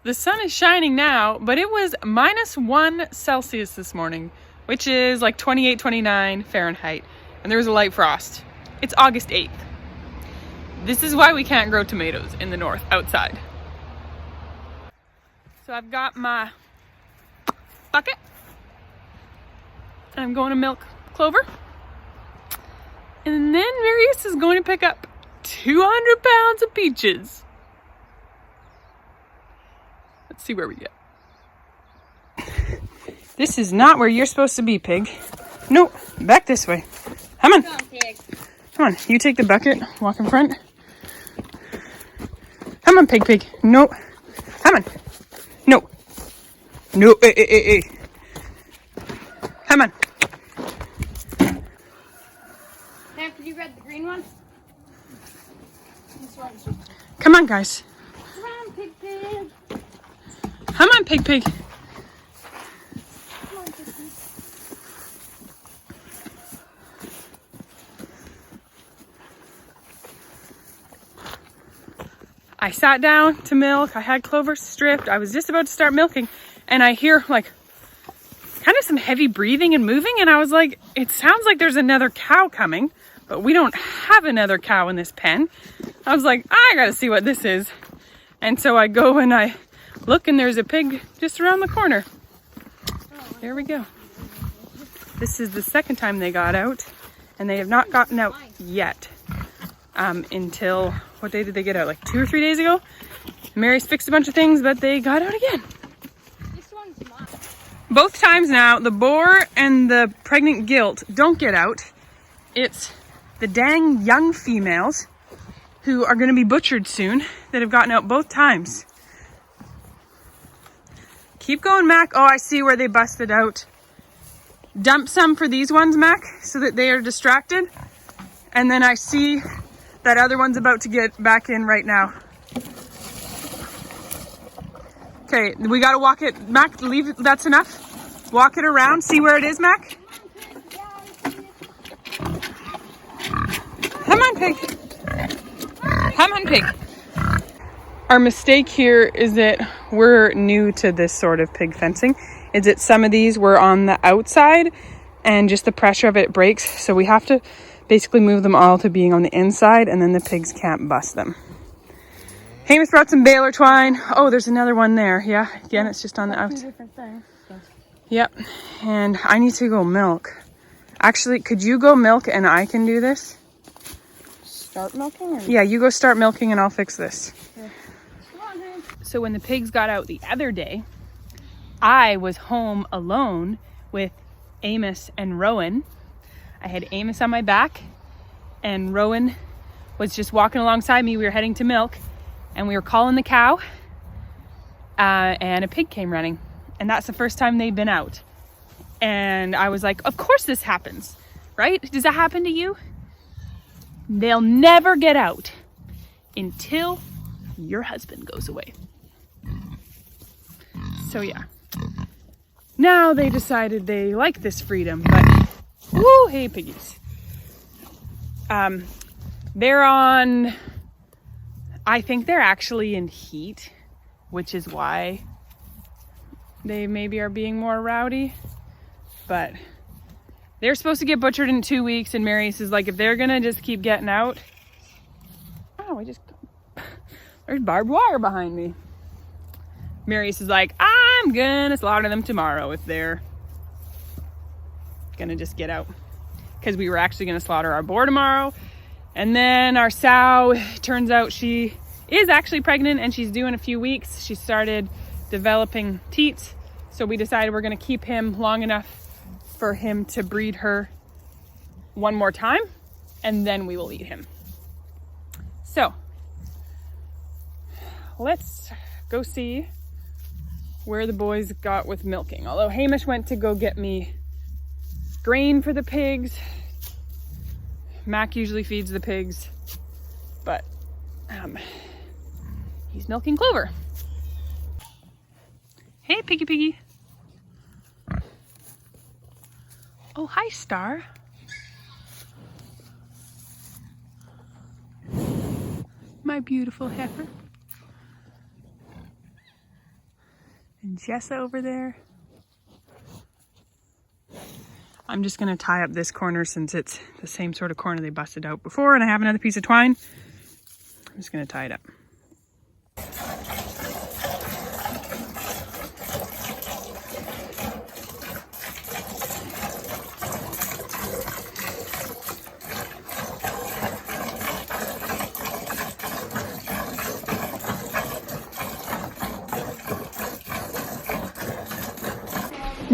the sun is shining now, but it was -1 Celsius this morning, which is like 28, 29 Fahrenheit. And there was a light frost. It's August 8th. This is why we can't grow tomatoes in the north outside. So I've got my bucket. I'm going to milk Clover. And then Marius is going to pick up 200 pounds of peaches. Let's see where we get. This is not where you're supposed to be, pig. No, back this way. Come on. Come on, you take the bucket, walk in front. Come on, pig. No. Come on. No. No, Come on. Sam, can you grab the green one? Come on, guys. Come on, pig. Come on, pig. Come on, pig. I sat down to milk. I had Clover stripped. I was just about to start milking, and I hear like kind of some heavy breathing and moving, and I was like, it sounds like there's another cow coming, but we don't have another cow in this pen. I was like, I gotta see what this is. And so I go and I look, and there's a pig just around the corner. There we go. This is the second time they got out, and they have not gotten out yet. Until, what day did they get out? Like 2 or 3 days ago? Mary's fixed a bunch of things, but they got out again. This one's mine. Both times now, the boar and the pregnant gilt don't get out. It's the dang young females who are going to be butchered soon that have gotten out both times. Keep going, Mac. Oh, I see where they busted out. Dump some for these ones, Mac, so that they are distracted. And then I see that other one's about to get back in right now. Okay, we gotta walk it. Mac, leave it. That's enough. Walk it around. See where it is, Mac. Come on, pig. Come on, pig. Our mistake here is that we're new to this sort of pig fencing. Is that some of these were on the outside and just the pressure of it breaks. So we have to basically move them all to being on the inside, and then the pigs can't bust them. Hamish brought some baler twine. Oh, there's another one there. Yeah, again, it's just on the outside. Different things. Yep, and I need to go milk. Actually, could you go milk and I can do this? Start milking? Or... Yeah, you go start milking and I'll fix this. Yeah. Come on, honey. So when the pigs got out the other day, I was home alone with Amos and Rowan. I had Amos on my back, and Rowan was just walking alongside me. We were heading to milk, and we were calling the cow, and a pig came running. And that's the first time they've been out. And I was like, of course this happens, right? Does that happen to you? They'll never get out until your husband goes away. So yeah. Now they decided they like this freedom, but woo, hey piggies. They're on, I think they're actually in heat, which is why they maybe are being more rowdy. But they're supposed to get butchered in 2 weeks, and Marius is like, if they're gonna just keep getting out. Oh, there's barbed wire behind me. Marius is like, I'm gonna slaughter them tomorrow if they're gonna just get out, because we were actually gonna slaughter our boar tomorrow, and then our sow, turns out she is actually pregnant and she's due in a few weeks. She started developing teats, so we decided we're gonna keep him long enough for him to breed her one more time, and then we will eat him. So let's go see where the boys got with milking. Although Hamish went to go get me grain for the pigs. Mac usually feeds the pigs, but he's milking Clover. Hey, piggy. Oh, hi, Star. My beautiful heifer. And Jessa over there. I'm just gonna tie up this corner since it's the same sort of corner they busted out before, and I have another piece of twine. I'm just gonna tie it up.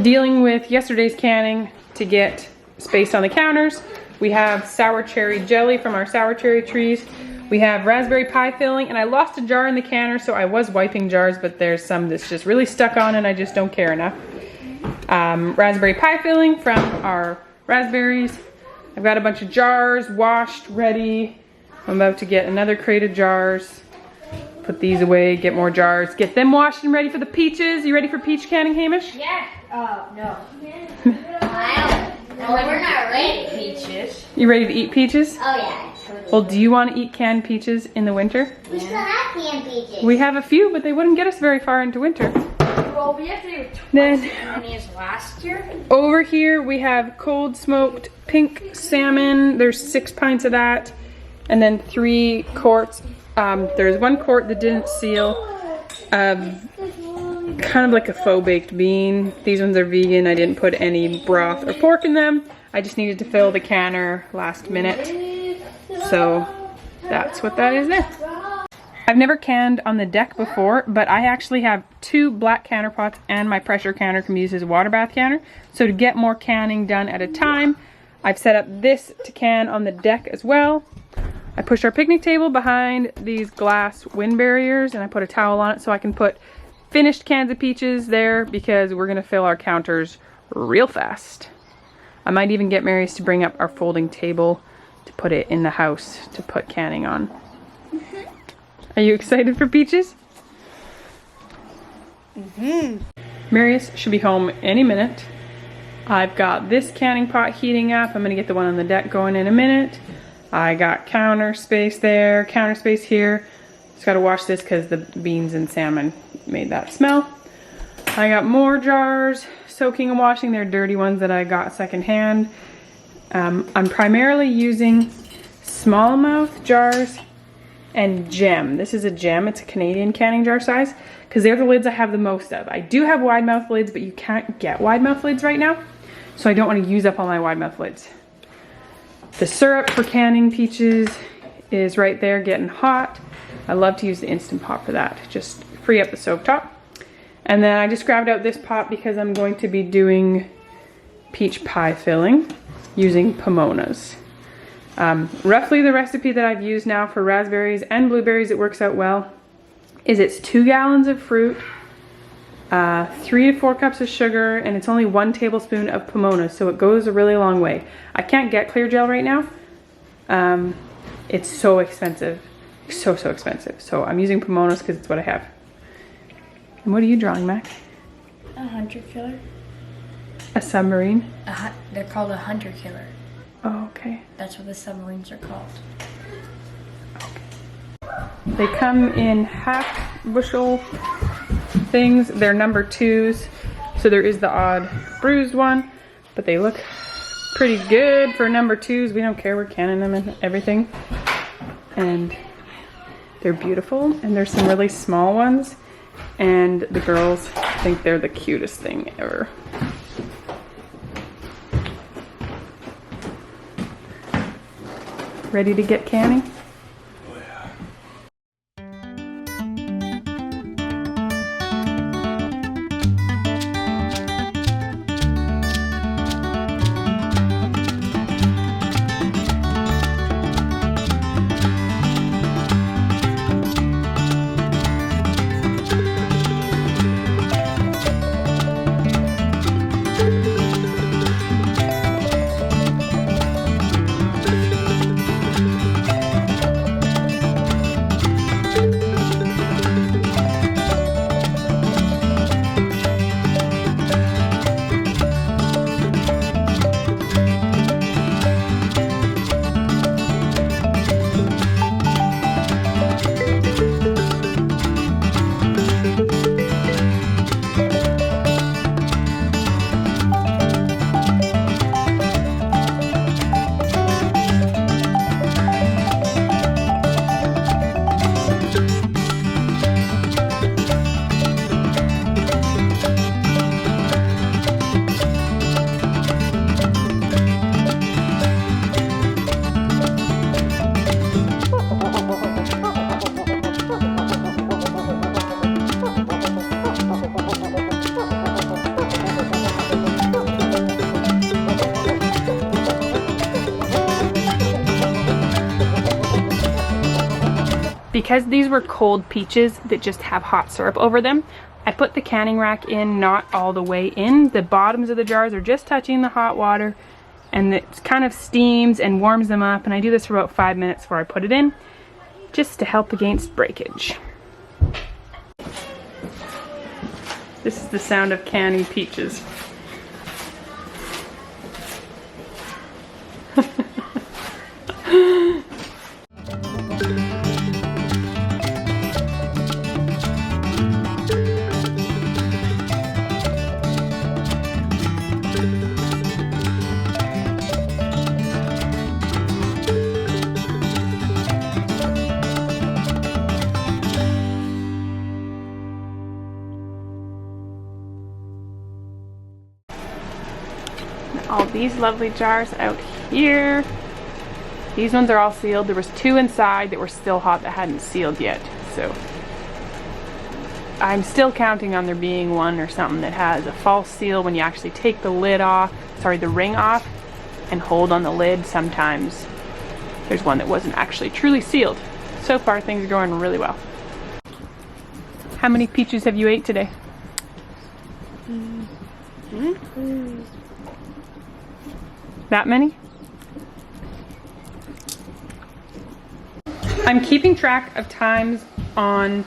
Dealing with yesterday's canning to get space on the counters. We have sour cherry jelly from our sour cherry trees. We have raspberry pie filling, and I lost a jar in the canner, so I was wiping jars, but there's some that's just really stuck on and I just don't care enough. Raspberry pie filling from our raspberries. I've got a bunch of jars washed, ready. I'm about to get another crate of jars. Put these away, get more jars, get them washed and ready for the peaches. You ready for peach canning, Hamish? Yeah. Oh, no. No, we're not ready, peaches. You ready to eat peaches? Oh, yeah. Totally. Well, do you want to eat canned peaches in the winter? We still have canned peaches. We have a few, but they wouldn't get us very far into winter. Well, we have to do Then, twice as many as last year. over here we have cold smoked pink salmon. There's 6 pints of that. And then 3 quarts. There's 1 quart that didn't seal. Kind of like a faux baked bean. These ones are vegan. I didn't put any broth or pork in them. I just needed to fill the canner last minute. So that's what that is there. I've never canned on the deck before, but I actually have 2 black canner pots, and my pressure canner can be used as a water bath canner. So to get more canning done at a time, I've set up this to can on the deck as well. I pushed our picnic table behind these glass wind barriers, and I put a towel on it so I can put finished cans of peaches there because we're gonna fill our counters real fast. I might even get Marius to bring up our folding table to put it in the house to put canning on. Are you excited for peaches? Marius should be home any minute. I've got this canning pot heating up. I'm gonna get the one on the deck going in a minute. I got counter space there, counter space here. Just gotta wash this because the beans and salmon made that smell. I got more jars soaking and washing. They're dirty ones that I got secondhand. I'm primarily using smallmouth jars and gem. This is a gem, it's a Canadian canning jar size, because they're the lids I have the most of. I do have wide mouth lids, but you can't get wide mouth lids right now, so I don't want to use up all my wide mouth lids. The syrup for canning peaches is right there getting hot. I love to use the Instant Pot for that, just free up the stove top. And then I just grabbed out this pot because I'm going to be doing peach pie filling using pomonas. Roughly the recipe that I've used now for raspberries and blueberries, it works out well, is it's 2 gallons of fruit, 3 to 4 cups of sugar, and it's only 1 tablespoon of pomonas, so it goes a really long way. I can't get clear gel right now. It's so expensive. So expensive. So I'm using pomonas because it's what I have. And what are you drawing, Mac? A hunter killer. A submarine? They're called a hunter killer. Oh, okay. That's what the submarines are called. They come in half bushel things. They're number 2s. So there is the odd bruised one, but they look pretty good for number 2s. We don't care, we're canning them and everything. And they're beautiful. And there's some really small ones. And the girls think they're the cutest thing ever. Ready to get canning? because these were cold peaches that just have hot syrup over them, I put the canning rack in not all the way in. The bottoms of the jars are just touching the hot water, and it kind of steams and warms them up, and I do this for about 5 minutes before I put it in, just to help against breakage. This is the sound of canning peaches. All these lovely jars out here. These ones are all sealed. There was 2 inside that were still hot that hadn't sealed yet. So I'm still counting on there being one or something that has a false seal when you actually take the lid off, sorry, the ring off, and hold on the lid. Sometimes there's one that wasn't actually truly sealed. So far things are going really well. How many peaches have you ate today? That many? I'm keeping track of times on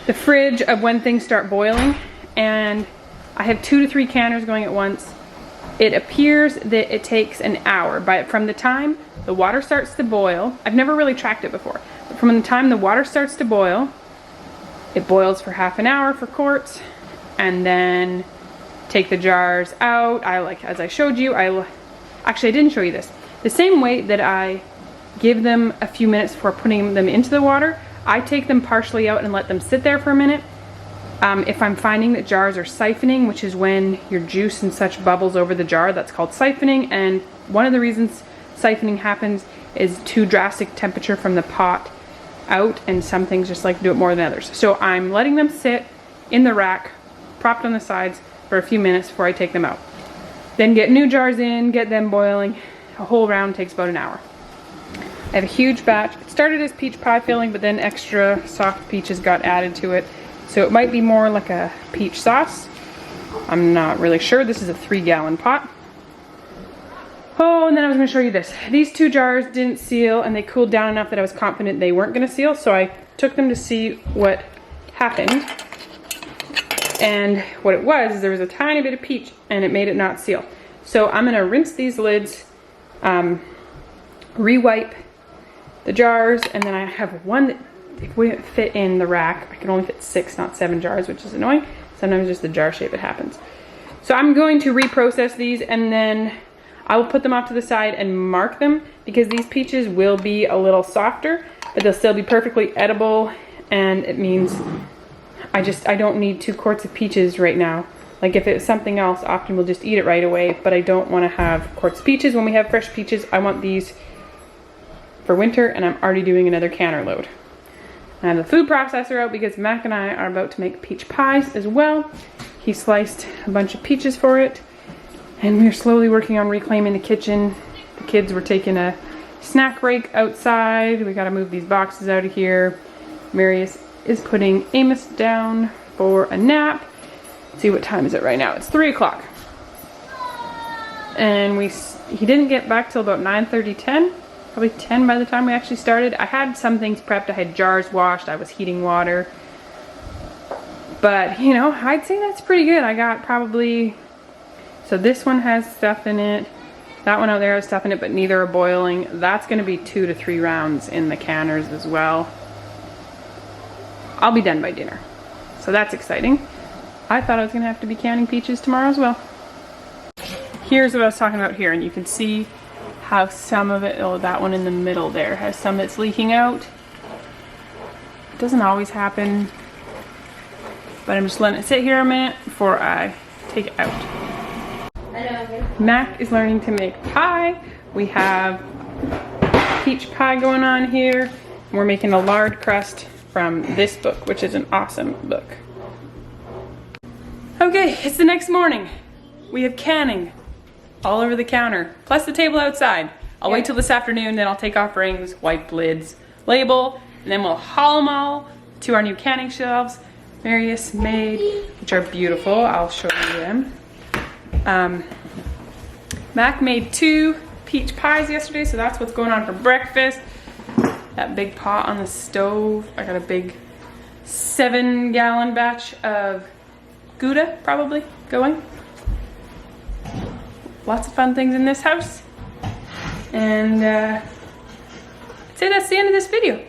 the fridge of when things start boiling, and I have 2 to 3 canners going at once. It appears that it takes an hour from the time the water starts to boil. I've never really tracked it before, but from the time the water starts to boil, it boils for half an hour for quarts, and then take the jars out. As I showed you, actually I didn't show you this. The same way that I give them a few minutes before putting them into the water, I take them partially out and let them sit there for a minute. If I'm finding that jars are siphoning, which is when your juice and such bubbles over the jar, that's called siphoning. And one of the reasons siphoning happens is too drastic temperature from the pot out, and some things just like to do it more than others. So I'm letting them sit in the rack, propped on the sides for a few minutes before I take them out. Then get new jars in, get them boiling. A whole round takes about an hour. I have a huge batch. It started as peach pie filling, but then extra soft peaches got added to it. So it might be more like a peach sauce. I'm not really sure. This is a 3-gallon pot. Oh, and then I was gonna show you this. These 2 jars didn't seal, and they cooled down enough that I was confident they weren't gonna seal, so I took them to see what happened. And what it was is there was a tiny bit of peach, and it made it not seal. So I'm gonna rinse these lids, re-wipe the jars, and then I have one that it wouldn't fit in the rack. I can only fit 6, not 7 jars, which is annoying. Sometimes just the jar shape it happens. So I'm going to reprocess these, and then I will put them off to the side and mark them, because these peaches will be a little softer, but they'll still be perfectly edible, and it means I don't need 2 quarts of peaches right now. Like if it's something else, often we'll just eat it right away, but I don't want to have quarts of peaches. When we have fresh peaches, I want these for winter, and I'm already doing another canner load. I have the food processor out because Mac and I are about to make peach pies as well. He sliced a bunch of peaches for it, and we're slowly working on reclaiming the kitchen. The kids were taking a snack break outside. We got to move these boxes out of here. Marius is putting Amos down for a nap. Let's see, what time is it right now? It's 3 o'clock. And he didn't get back till about 9:30, 10. Probably 10 by the time we actually started. I had some things prepped. I had jars washed. I was heating water. But, you know, I'd say that's pretty good. I got probably... So this one has stuff in it. That one out there has stuff in it, but neither are boiling. That's going to be 2 to 3 rounds in the canners as well. I'll be done by dinner. So that's exciting. I thought I was going to have to be canning peaches tomorrow as well. Here's what I was talking about here, and you can see how some of it, oh, that one in the middle there has some that's leaking out. It doesn't always happen, but I'm just letting it sit here a minute before I take it out. Mac is learning to make pie. We have peach pie going on here. We're making a lard crust from this book, which is an awesome book. Okay, it's the next morning. We have canning all over the counter, plus the table outside. I'll wait till this afternoon, then I'll take off rings, wipe lids, label, And then we'll haul them all to our new canning shelves. Marius made, which are beautiful. I'll show you them. Mac made 2 peach pies yesterday, so that's what's going on for breakfast. That big pot on the stove. I got a big 7-gallon batch of Gouda probably going. Lots of fun things in this house. And I'd say that's the end of this video.